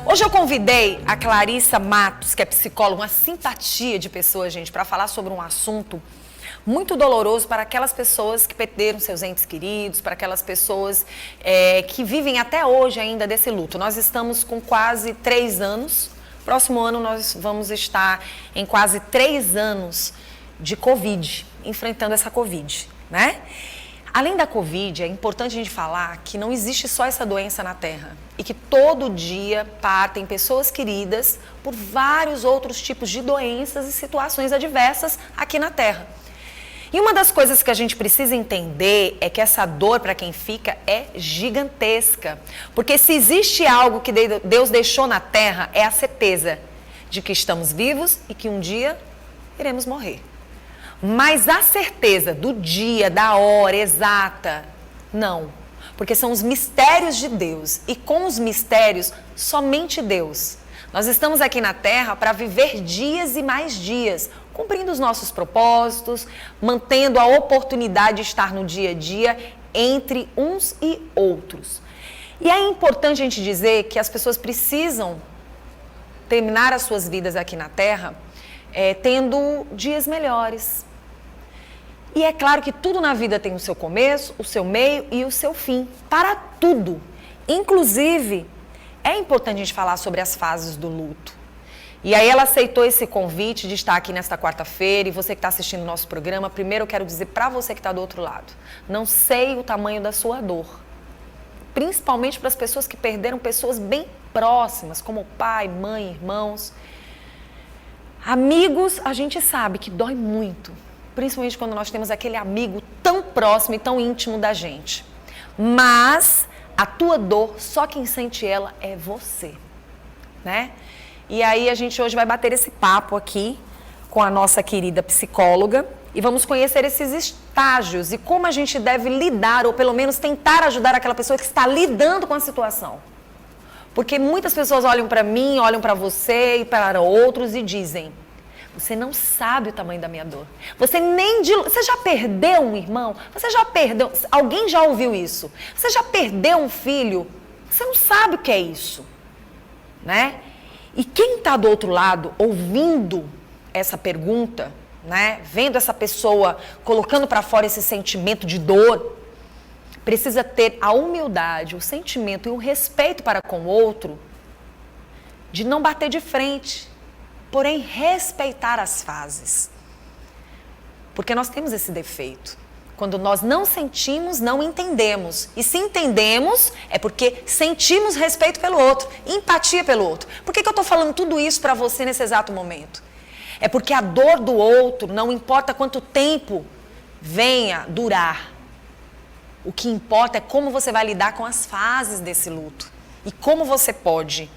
Hoje eu convidei a Clarissa Matos, que é psicóloga, uma simpatia de pessoa, gente, para falar sobre um assunto muito doloroso para aquelas pessoas que perderam seus entes queridos, para aquelas pessoas que vivem até hoje ainda desse luto. Nós estamos com quase 3 anos, próximo ano nós vamos estar em quase 3 anos de Covid, enfrentando essa Covid, né? Além da Covid, é importante a gente falar que não existe só essa doença na Terra e que todo dia partem pessoas queridas por vários outros tipos de doenças e situações adversas aqui na Terra. E uma das coisas que a gente precisa entender é que essa dor para quem fica é gigantesca. Porque se existe algo que Deus deixou na Terra é a certeza de que estamos vivos e que um dia iremos morrer. Mas a certeza do dia, da hora exata, não. Porque são os mistérios de Deus. E com os mistérios, somente Deus. Nós estamos aqui na Terra para viver dias e mais dias, cumprindo os nossos propósitos, mantendo a oportunidade de estar no dia a dia entre uns e outros. E é importante a gente dizer que as pessoas precisam terminar as suas vidas aqui na Terra tendo dias melhores. E é claro que tudo na vida tem o seu começo, o seu meio e o seu fim. Para tudo. Inclusive, é importante a gente falar sobre as fases do luto. E aí ela aceitou esse convite de estar aqui nesta quarta-feira. E você que está assistindo o nosso programa, primeiro eu quero dizer para você que está do outro lado. Não sei o tamanho da sua dor. Principalmente para as pessoas que perderam pessoas bem próximas, como pai, mãe, irmãos. Amigos, a gente sabe que dói muito. Principalmente quando nós temos aquele amigo tão próximo e tão íntimo da gente. Mas a tua dor, só quem sente ela é você, né? E aí a gente hoje vai bater esse papo aqui com a nossa querida psicóloga e vamos conhecer esses estágios e como a gente deve lidar ou pelo menos tentar ajudar aquela pessoa que está lidando com a situação. Porque muitas pessoas olham para mim, olham para você e para outros e dizem: você não sabe o tamanho da minha dor. Você já perdeu um irmão? Você já perdeu... Alguém já ouviu isso? Você já perdeu um filho? Você não sabe o que é isso, né? E quem está do outro lado, ouvindo essa pergunta, né? Vendo essa pessoa colocando para fora esse sentimento de dor, precisa ter a humildade, o sentimento e o respeito para com o outro de não bater de frente, porém respeitar as fases. Porque nós temos esse defeito. Quando nós não sentimos, não entendemos. E se entendemos, é porque sentimos respeito pelo outro, empatia pelo outro. Por que eu estou falando tudo isso para você nesse exato momento? É porque a dor do outro, não importa quanto tempo venha durar. O que importa é como você vai lidar com as fases desse luto. E como você pode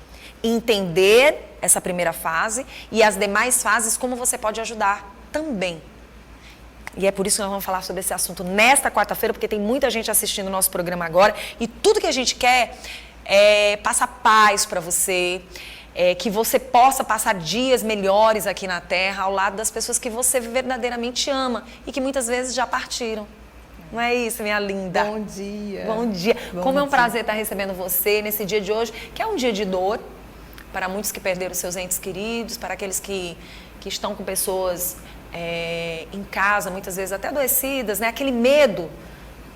entender essa primeira fase e as demais fases, como você pode ajudar também. E é por isso que nós vamos falar sobre esse assunto nesta quarta-feira, porque tem muita gente assistindo o nosso programa agora e tudo que a gente quer é passar paz para você, que você possa passar dias melhores aqui na Terra ao lado das pessoas que você verdadeiramente ama e que muitas vezes já partiram. Não é isso, minha linda? Bom dia. Bom dia. Como é um prazer estar recebendo você nesse dia de hoje, que é um dia de dor, para muitos que perderam seus entes queridos, para aqueles que estão com pessoas em casa, muitas vezes até adoecidas, né? Aquele medo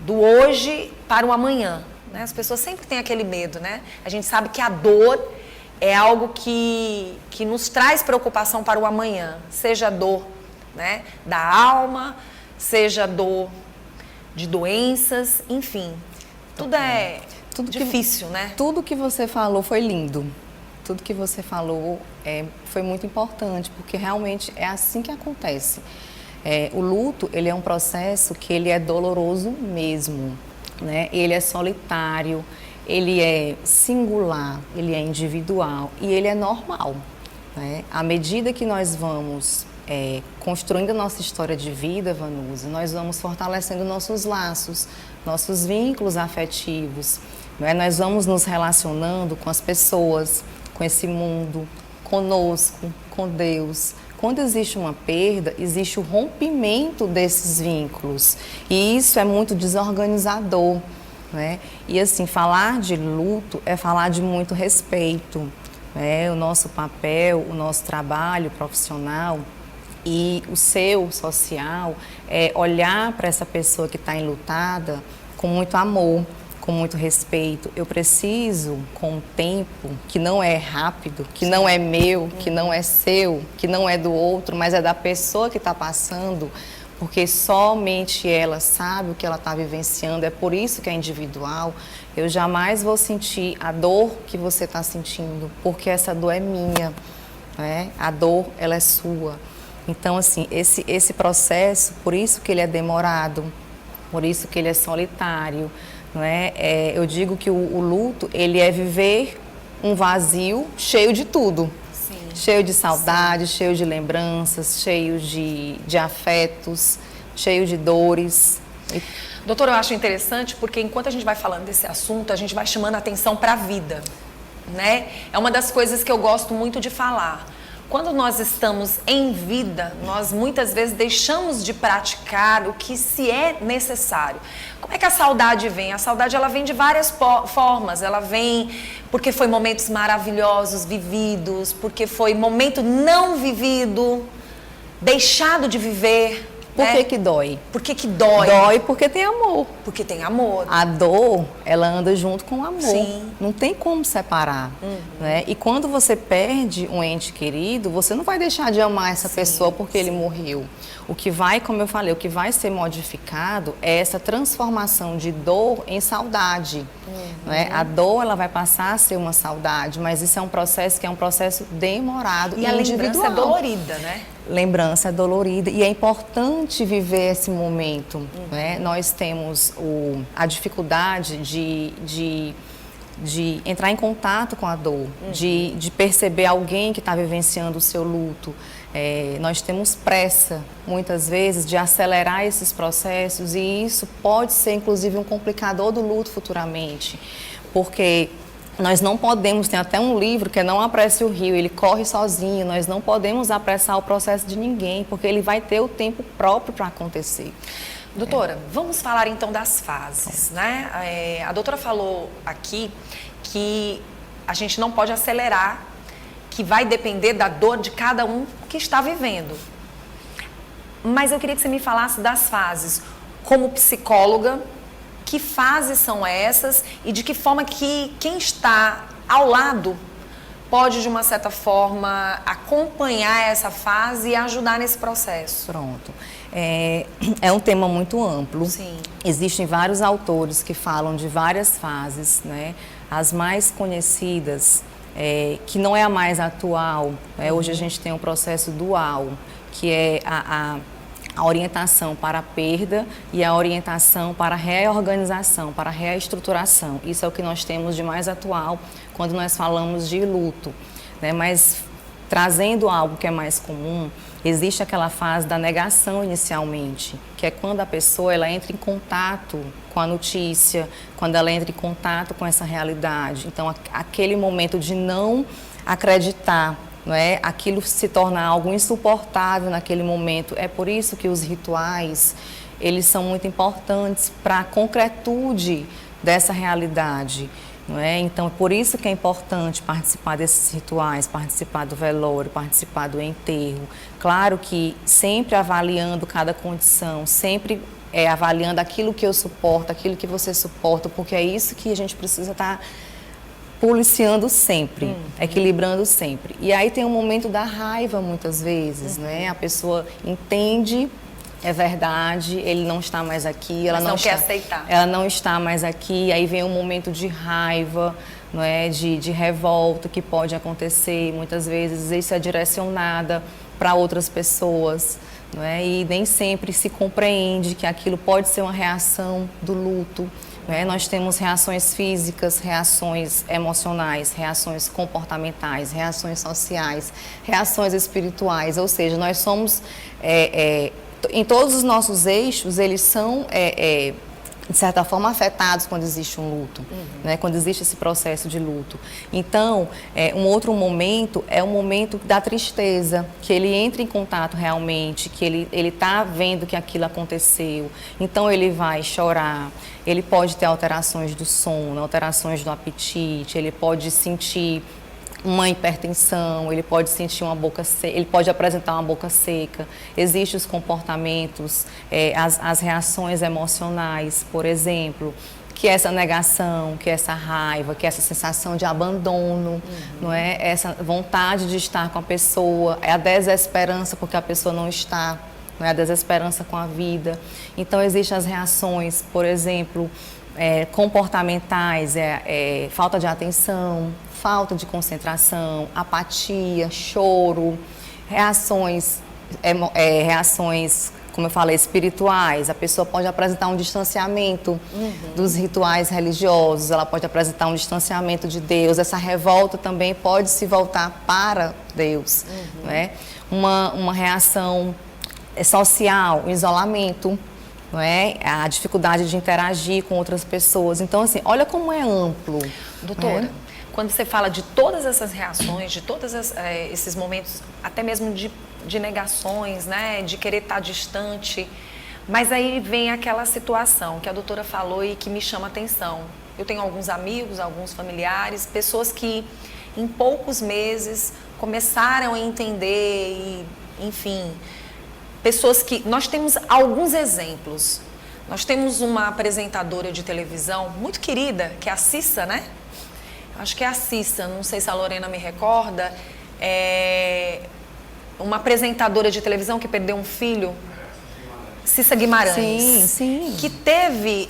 do hoje para o amanhã, né? As pessoas sempre têm aquele medo, né? A gente sabe que a dor é algo que nos traz preocupação para o amanhã, seja a dor, né, da alma, seja a dor de doenças, enfim. Tudo é difícil, né? Tudo que você falou foi lindo. Tudo que você falou foi muito importante, porque realmente é assim que acontece. O luto, ele é um processo que ele é doloroso mesmo, né? Ele é solitário, ele é singular, ele é individual e ele é normal, né? À medida que nós vamos construindo a nossa história de vida, Vanusa, nós vamos fortalecendo nossos laços, nossos vínculos afetivos, né? Nós vamos nos relacionando com as pessoas, com esse mundo, conosco, com Deus. Quando existe uma perda, existe o rompimento desses vínculos. E isso é muito desorganizador, né? E assim, falar de luto é falar de muito respeito, né? O nosso papel, o nosso trabalho profissional e o seu social é olhar para essa pessoa que está enlutada com muito amor, com muito respeito. Eu preciso, com o tempo, que não é rápido, que não é meu, que não é seu, que não é do outro, mas é da pessoa que está passando, porque somente ela sabe o que ela está vivenciando, é por isso que é individual. Eu jamais vou sentir a dor que você está sentindo, porque essa dor é minha, né? A dor, ela é sua. Então, assim, esse processo, por isso que ele é demorado, por isso que ele é solitário, não é? Eu digo que o luto, ele é viver um vazio cheio de tudo. Sim. Cheio de saudade, cheio de lembranças, cheio de afetos, cheio de dores. Doutora, eu acho interessante porque enquanto a gente vai falando desse assunto, a gente vai chamando a atenção para a vida, né? É uma das coisas que eu gosto muito de falar. Quando nós estamos em vida, nós muitas vezes deixamos de praticar o que se é necessário. Como é que a saudade vem? A saudade, ela vem de várias formas. Ela vem porque foi momentos maravilhosos vividos, porque foi momento não vivido, deixado de viver. Por que que dói? Por que que dói? Dói porque tem amor. Porque tem amor. A dor, ela anda junto com o amor. Sim. Não tem como separar. Né? E quando você perde um ente querido, você não vai deixar de amar essa pessoa porque ele morreu. O que vai, como eu falei, o que vai ser modificado é essa transformação de dor em saudade. Né? A dor, ela vai passar a ser uma saudade, mas isso é um processo que é um processo demorado e a individual. lembrança é dolorida, né? Lembrança é dolorida e é importante viver esse momento. Né? Nós temos a dificuldade de entrar em contato com a dor, de perceber alguém que está vivenciando o seu luto. Nós temos pressa, muitas vezes, de acelerar esses processos e isso pode ser, inclusive, um complicador do luto futuramente, porque nós não podemos, tem até um livro que é Não Apresse o Rio, ele corre sozinho, nós não podemos apressar o processo de ninguém, porque ele vai ter o tempo próprio para acontecer. Doutora, vamos falar então das fases, né? A doutora falou aqui que a gente não pode acelerar, que vai depender da dor de cada um que está vivendo. Mas eu queria que você me falasse das fases. Como psicóloga, que fases são essas e de que forma que quem está ao lado pode, de uma certa forma, acompanhar essa fase e ajudar nesse processo? Pronto. É um tema muito amplo. Sim. Existem vários autores que falam de várias fases, né? As mais conhecidas, que não é a mais atual, hoje a gente tem um processo dual, que é a orientação para a perda e a orientação para a reorganização, para a reestruturação. Isso é o que nós temos de mais atual quando nós falamos de luto, né? Mas trazendo algo que é mais comum, existe aquela fase da negação inicialmente, que é quando a pessoa ela entra em contato com a notícia, quando ela entra em contato com essa realidade. Então, aquele momento de não acreditar, não é? Aquilo se torna algo insuportável naquele momento. É por isso que os rituais, eles são muito importantes para a concretude dessa realidade. Não é? Então, por isso que é importante participar desses rituais, participar do velório, participar do enterro. Claro que sempre avaliando cada condição, sempre avaliando aquilo que eu suporto, aquilo que você suporta, porque é isso que a gente precisa estar policiando sempre, equilibrando sempre. E aí tem um momento da raiva, muitas vezes, né? A pessoa entende, é verdade, ele não está mais aqui, ela não quer aceitar. Ela não está mais aqui, aí vem um momento de raiva, não é? De revolta que pode acontecer, muitas vezes isso é direcionada para outras pessoas, não é? E nem sempre se compreende que aquilo pode ser uma reação do luto. Nós temos reações físicas, reações emocionais, reações comportamentais, reações sociais, reações espirituais, ou seja, nós somos, em todos os nossos eixos, eles são, de certa forma, afetados quando existe um luto, né? Quando existe esse processo de luto. Então, um outro momento é o momento da tristeza, que ele entra em contato realmente, que ele está vendo que aquilo aconteceu, então ele vai chorar. Ele pode ter alterações do sono, alterações do apetite, ele pode sentir uma hipertensão, ele pode sentir uma boca seca, ele pode apresentar uma boca seca. Existem os comportamentos, as reações emocionais, por exemplo, que é essa negação, que é essa raiva, que é essa sensação de abandono, não é? Essa vontade de estar com a pessoa, é a desesperança porque a pessoa não está, não é? A desesperança com a vida. Então, existem as reações, por exemplo, comportamentais, falta de atenção, falta de concentração, apatia, choro, reações, como eu falei, espirituais. A pessoa pode apresentar um distanciamento dos rituais religiosos, ela pode apresentar um distanciamento de Deus. Essa revolta também pode se voltar para Deus, né? Uma reação social, o isolamento, não é? A dificuldade de interagir com outras pessoas. Então, assim, olha como é amplo. Doutora, quando você fala de todas essas reações, de todos esses momentos, até mesmo de negações, né? De querer estar distante, mas aí vem aquela situação que a doutora falou e que me chama a atenção. Eu tenho alguns amigos, alguns familiares, pessoas que em poucos meses começaram a entender e, enfim, pessoas que... Nós temos alguns exemplos. Nós temos uma apresentadora de televisão muito querida, que é a Cissa, né? Acho que é a Cissa, não sei se a Lorena me recorda. Uma apresentadora de televisão que perdeu um filho, Cissa Guimarães. Sim, sim. Que teve...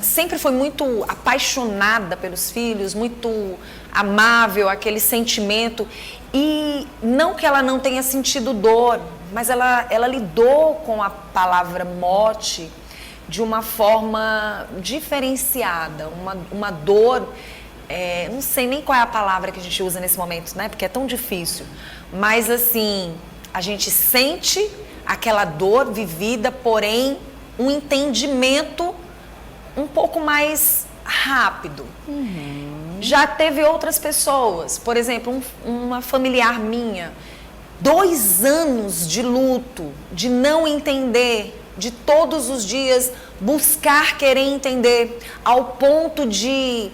sempre foi muito apaixonada pelos filhos, muito amável, aquele sentimento. E não que ela não tenha sentido dor, mas ela lidou com a palavra morte de uma forma diferenciada, uma dor, não sei nem qual é a palavra que a gente usa nesse momento, né? Porque é tão difícil, mas assim, a gente sente aquela dor vivida, porém um entendimento um pouco mais rápido. Já teve outras pessoas, por exemplo, uma familiar minha, 2 anos de luto, de não entender, de todos os dias buscar querer entender, ao ponto de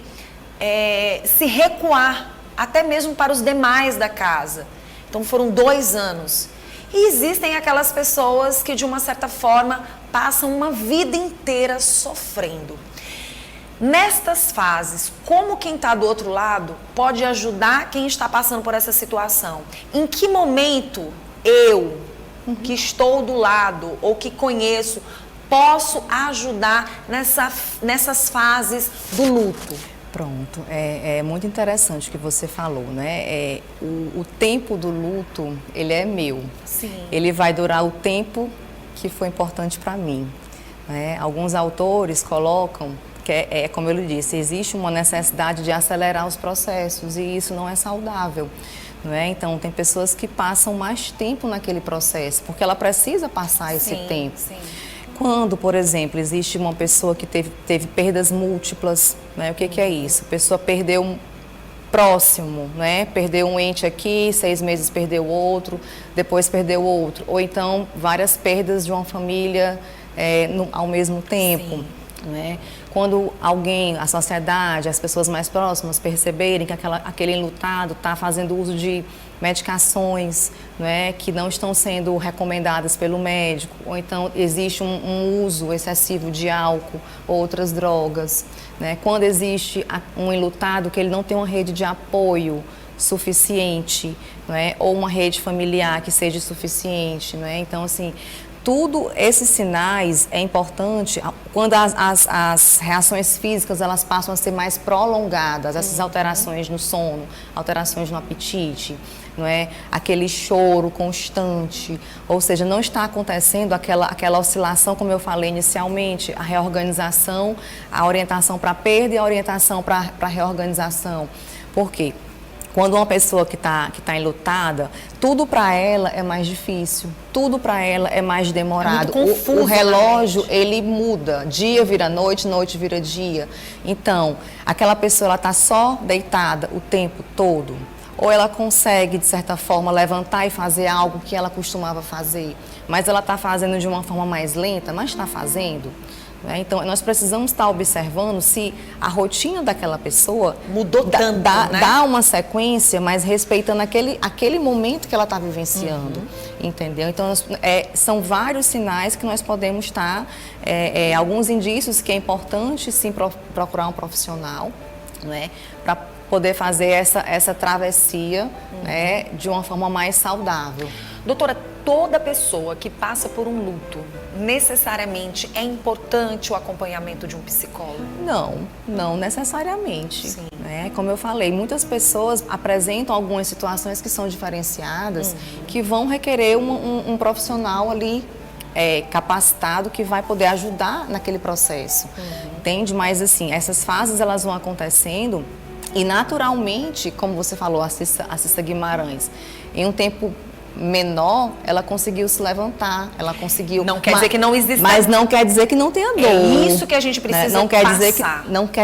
se recuar, até mesmo para os demais da casa. Então foram 2 anos. E existem aquelas pessoas que, de uma certa forma, passam uma vida inteira sofrendo. Nestas fases, como quem está do outro lado pode ajudar quem está passando por essa situação? Em que momento eu, que estou do lado ou que conheço, posso ajudar nessas fases do luto? Pronto, é muito interessante o que você falou, né? O tempo do luto, ele é meu. Sim. Ele vai durar o tempo que foi importante para mim, né? Alguns autores colocam que como eu lhe disse, existe uma necessidade de acelerar os processos e isso não é saudável, não é? Então, tem pessoas que passam mais tempo naquele processo, porque ela precisa passar esse tempo. Sim. Quando, por exemplo, existe uma pessoa que teve perdas múltiplas, né? O que é isso? A pessoa perdeu um próximo, né? Perdeu um ente aqui, 6 meses perdeu outro, depois perdeu outro. Ou então, várias perdas de uma família ao mesmo tempo. Sim. Né? Quando alguém, a sociedade, as pessoas mais próximas perceberem que aquele enlutado está fazendo uso de medicações, né, que não estão sendo recomendadas pelo médico, ou então existe um uso excessivo de álcool ou outras drogas, né? Quando existe um enlutado que ele não tem uma rede de apoio suficiente, não é? Ou uma rede familiar que seja suficiente, não é? Então, assim, tudo esses sinais é importante quando as reações físicas elas passam a ser mais prolongadas, essas alterações no sono, alterações no apetite, não é? Aquele choro constante, ou seja, não está acontecendo aquela oscilação, como eu falei inicialmente, a reorganização, a orientação para a perda e a orientação para a reorganização. Por quê? Quando uma pessoa que tá enlutada, tudo para ela é mais difícil, tudo para ela é mais demorado. É muito confuso, o relógio, ele muda, dia vira noite, noite vira dia. Então, aquela pessoa, ela está só deitada o tempo todo, ou ela consegue, de certa forma, levantar e fazer algo que ela costumava fazer, mas ela está fazendo de uma forma mais lenta, mas está fazendo. né? Então, nós precisamos estar observando se a rotina daquela pessoa mudou tanto, né? Dá uma sequência, mas respeitando aquele momento que ela está vivenciando, entendeu? Então, são vários sinais que nós podemos estar, alguns indícios que é importante, sim, procurar um profissional, né, para poder fazer essa travessia, né, de uma forma mais saudável. Doutora, toda pessoa que passa por um luto, necessariamente é importante o acompanhamento de um psicólogo? Não necessariamente. Sim. Né? Como eu falei, muitas pessoas apresentam algumas situações que são diferenciadas, que vão requerer um profissional ali capacitado que vai poder ajudar naquele processo. Entende? Mas assim, essas fases elas vão acontecendo e naturalmente, como você falou, a Cissa Guimarães, em um tempo menor, ela conseguiu se levantar, ela conseguiu... Não quer dizer que não exista... Mas não quer dizer que não tenha dor. É isso que a gente precisa, né? Não quer passar.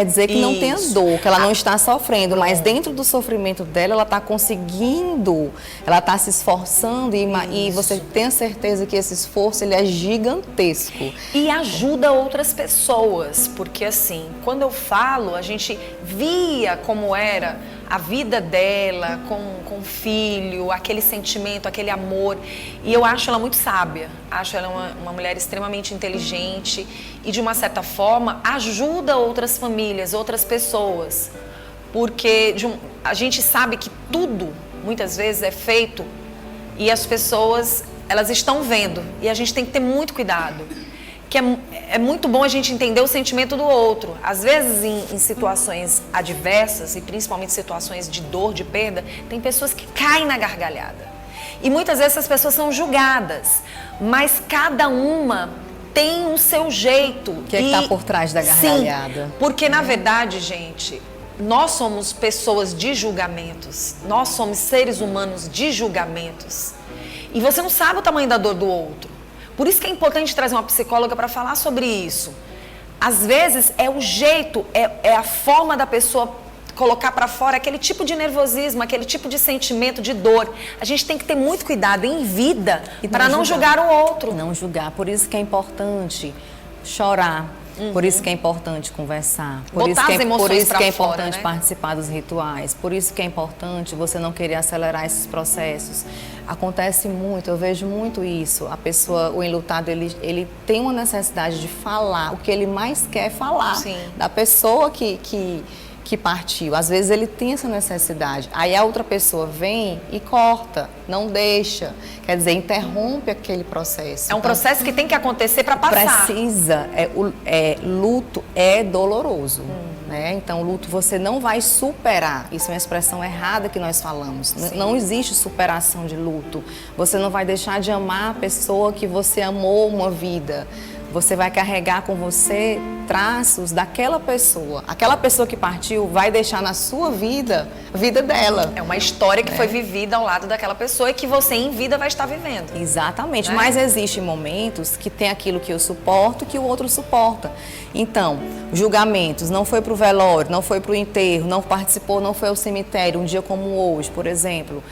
dizer que não tenha dor, que ela não está sofrendo, mas dentro do sofrimento dela, ela está conseguindo, ela está se esforçando e você tem certeza que esse esforço ele é gigantesco. E ajuda outras pessoas, porque assim, quando eu falo, a gente via como era a vida dela com o filho, aquele sentimento, aquele amor. E eu acho ela muito sábia, acho ela uma mulher extremamente inteligente e, de uma certa forma, ajuda outras famílias, outras pessoas. Porque a gente sabe que tudo, muitas vezes, é feito e as pessoas, elas estão vendo. E a gente tem que ter muito cuidado. Que é muito bom a gente entender o sentimento do outro. Às vezes, em situações adversas, e principalmente situações de dor, de perda, tem pessoas que caem na gargalhada. E muitas vezes essas pessoas são julgadas, mas cada uma tem o seu jeito. O que está por trás da gargalhada? Sim, porque na verdade, gente, nós somos pessoas de julgamentos. Nós somos seres humanos de julgamentos. E você não sabe o tamanho da dor do outro. Por isso que é importante trazer uma psicóloga para falar sobre isso. Às vezes é o jeito, é a forma da pessoa colocar para fora aquele tipo de nervosismo, aquele tipo de sentimento de dor. A gente tem que ter muito cuidado em vida para não julgar o outro. Não julgar. Por isso que é importante chorar. Por isso que é importante conversar. Por isso que é importante participar dos rituais. Por isso que é importante você não querer acelerar esses processos. Acontece muito, eu vejo muito isso. A pessoa, o enlutado, ele tem uma necessidade de falar. O que ele mais quer é falar. Sim. Da pessoa que partiu. Às vezes ele tem essa necessidade. Aí a outra pessoa vem e corta, não deixa. Quer dizer, interrompe aquele processo. É um processo que tem que acontecer para passar. Precisa. Luto é doloroso. Né? Então, o luto você não vai superar. Isso é uma expressão errada que nós falamos. Não existe superação de luto. Você não vai deixar de amar a pessoa que você amou uma vida. Você vai carregar com você traços daquela pessoa. Aquela pessoa que partiu vai deixar na sua vida a vida dela. É uma história que foi vivida ao lado daquela pessoa e que você em vida vai estar vivendo. Exatamente. Mas existem momentos que tem aquilo que eu suporto que o outro suporta. Então, julgamentos, não foi para o velório, não foi para o enterro, não participou, não foi ao cemitério, um dia como hoje, por exemplo.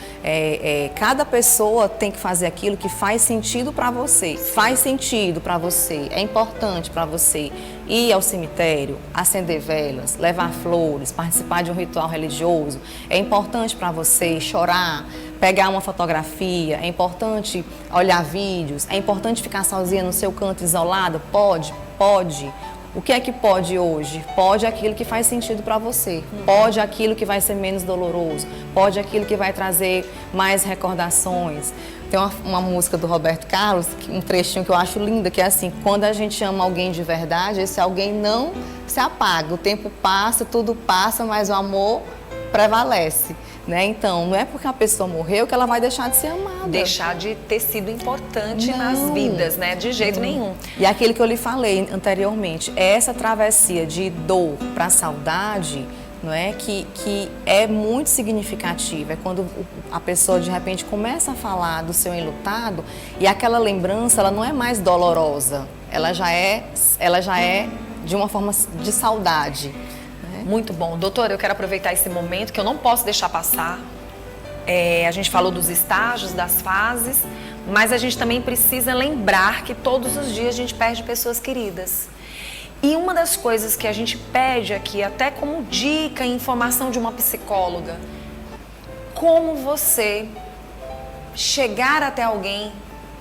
Cada pessoa tem que fazer aquilo que faz sentido para você. Faz sentido para você, é importante para você ir ao cemitério, acender velas, levar flores, participar de um ritual religioso. É importante para você chorar, pegar uma fotografia, é importante olhar vídeos, é importante ficar sozinha no seu canto isolado? Pode. O que é que pode hoje? Pode aquilo que faz sentido para você. Pode aquilo que vai ser menos doloroso. Pode aquilo que vai trazer mais recordações. Tem uma música do Roberto Carlos, um trechinho que eu acho linda, que é assim: quando a gente ama alguém de verdade, esse alguém não se apaga. O tempo passa, tudo passa, mas o amor prevalece. Né? Então, não é porque a pessoa morreu que ela vai deixar de ser amada. Deixar de ter sido importante nas vidas, né? De jeito nenhum. E aquilo que eu lhe falei anteriormente, essa travessia de dor para a saudade, não é? Que é muito significativa. É quando a pessoa, de repente, começa a falar do seu enlutado e aquela lembrança, ela não é mais dolorosa. Ela já é de uma forma de saudade. Muito bom. Doutora, eu quero aproveitar esse momento que eu não posso deixar passar. A gente falou dos estágios, das fases, mas a gente também precisa lembrar que todos os dias a gente perde pessoas queridas. E uma das coisas que a gente pede aqui, até como dica e informação de uma psicóloga, como você chegar até alguém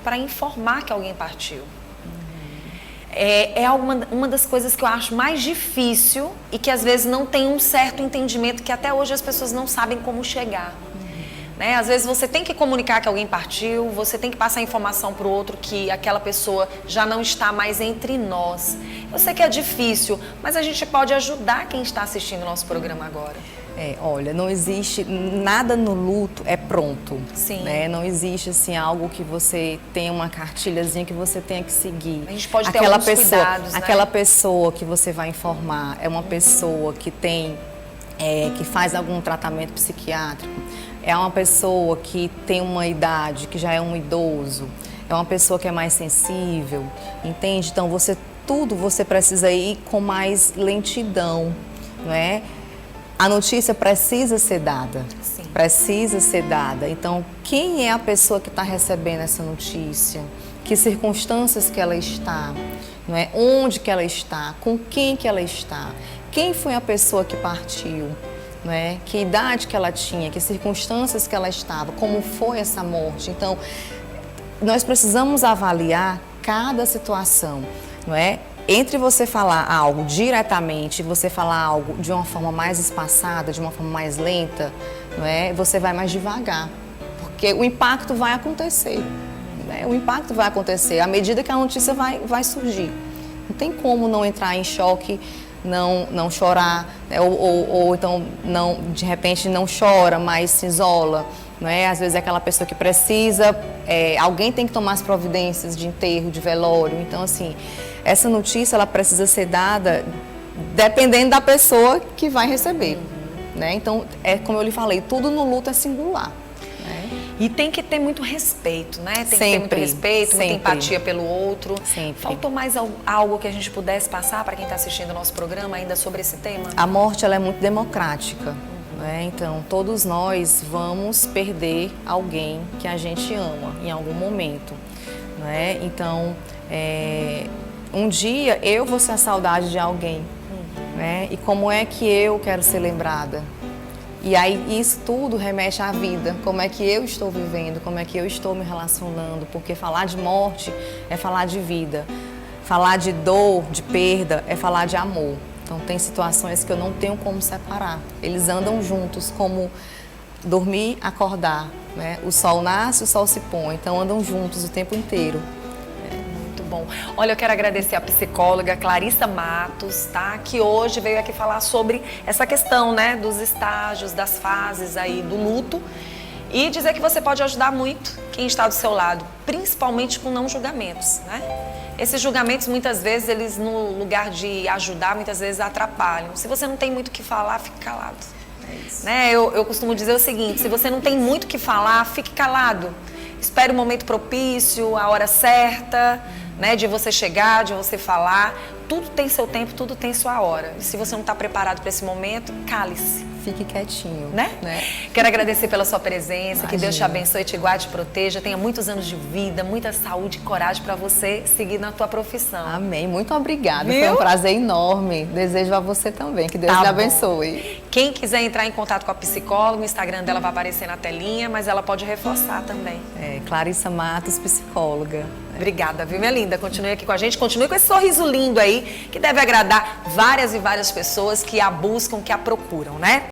para informar que alguém partiu. É uma das coisas que eu acho mais difícil e que às vezes não tem um certo entendimento, que até hoje as pessoas não sabem como chegar. Né? Às vezes você tem que comunicar que alguém partiu, você tem que passar informação para o outro que aquela pessoa já não está mais entre nós. Eu sei que é difícil, mas a gente pode ajudar quem está assistindo o nosso programa agora. Olha, não existe nada no luto é pronto. Sim. Né? Não existe assim algo que você tenha uma cartilhazinha que você tenha que seguir. A gente pode ter alguns cuidados, né? Aquela pessoa que você vai informar é uma pessoa que tem, que faz algum tratamento psiquiátrico. É uma pessoa que tem uma idade, que já é um idoso. É uma pessoa que é mais sensível, entende? Então você precisa ir com mais lentidão, não é? A notícia precisa ser dada. Sim. Precisa ser dada. Então, quem é a pessoa que está recebendo essa notícia? Que circunstâncias que ela está? Não é? Onde que ela está? Com quem que ela está? Quem foi a pessoa que partiu? Não é? Que idade que ela tinha? Que circunstâncias que ela estava? Como foi essa morte? Então, nós precisamos avaliar cada situação, não é? Entre você falar algo diretamente e você falar algo de uma forma mais espaçada, de uma forma mais lenta, não é? Você vai mais devagar, porque o impacto vai acontecer, né? O impacto vai acontecer à medida que a notícia vai surgir. Não tem como não entrar em choque, não chorar, né? ou então de repente não chora, mas se isola. Não é? Às vezes é aquela pessoa que precisa, alguém tem que tomar as providências de enterro, de velório. Então, assim, essa notícia ela precisa ser dada dependendo da pessoa que vai receber. Né? Então, como eu lhe falei, tudo no luto é singular. Né? E tem que ter muito respeito, né? Tem que Sempre, ter muito respeito, muita sempre. empatia pelo outro. Sempre. Faltou mais algo que a gente pudesse passar para quem está assistindo o nosso programa ainda sobre esse tema? A morte ela é muito democrática. Né? Então, todos nós vamos perder alguém que a gente ama em algum momento. Né? Então, um dia eu vou ser a saudade de alguém. Né? E como é que eu quero ser lembrada? E aí isso tudo remete à vida, como é que eu estou vivendo, como é que eu estou me relacionando, porque falar de morte é falar de vida, falar de dor, de perda, é falar de amor. Então tem situações que eu não tenho como separar, eles andam juntos, como dormir, acordar, né? O sol nasce, o sol se põe, então andam juntos o tempo inteiro. Bom, olha, eu quero agradecer a psicóloga Clarissa Matos, tá? Que hoje veio aqui falar sobre essa questão, né, dos estágios, das fases aí do luto e dizer que você pode ajudar muito quem está do seu lado, principalmente com não julgamentos, né? Esses julgamentos, muitas vezes, eles no lugar de ajudar, muitas vezes atrapalham. Se você não tem muito o que falar, fique calado. É isso. Né? Eu costumo dizer o seguinte, se você não tem muito o que falar, fique calado. Espere o momento propício, a hora certa, né, de você chegar, de você falar. Tudo tem seu tempo, tudo tem sua hora. E se você não está preparado para esse momento, cale-se. Fique quietinho. Né? Quero agradecer pela sua presença, Imagina. que Deus te abençoe, te guarde, te proteja, tenha muitos anos de vida, muita saúde e coragem para você seguir na tua profissão. Amém. Muito obrigada. Viu? Foi um prazer enorme. Desejo a você também. Que Deus Tá lhe bom. abençoe. Quem quiser entrar em contato com a psicóloga, o Instagram dela vai aparecer na telinha, mas ela pode reforçar também. Clarissa Matos, psicóloga. Obrigada, viu, minha linda? Continue aqui com a gente, continue com esse sorriso lindo aí, que deve agradar várias e várias pessoas que a buscam, que a procuram, né?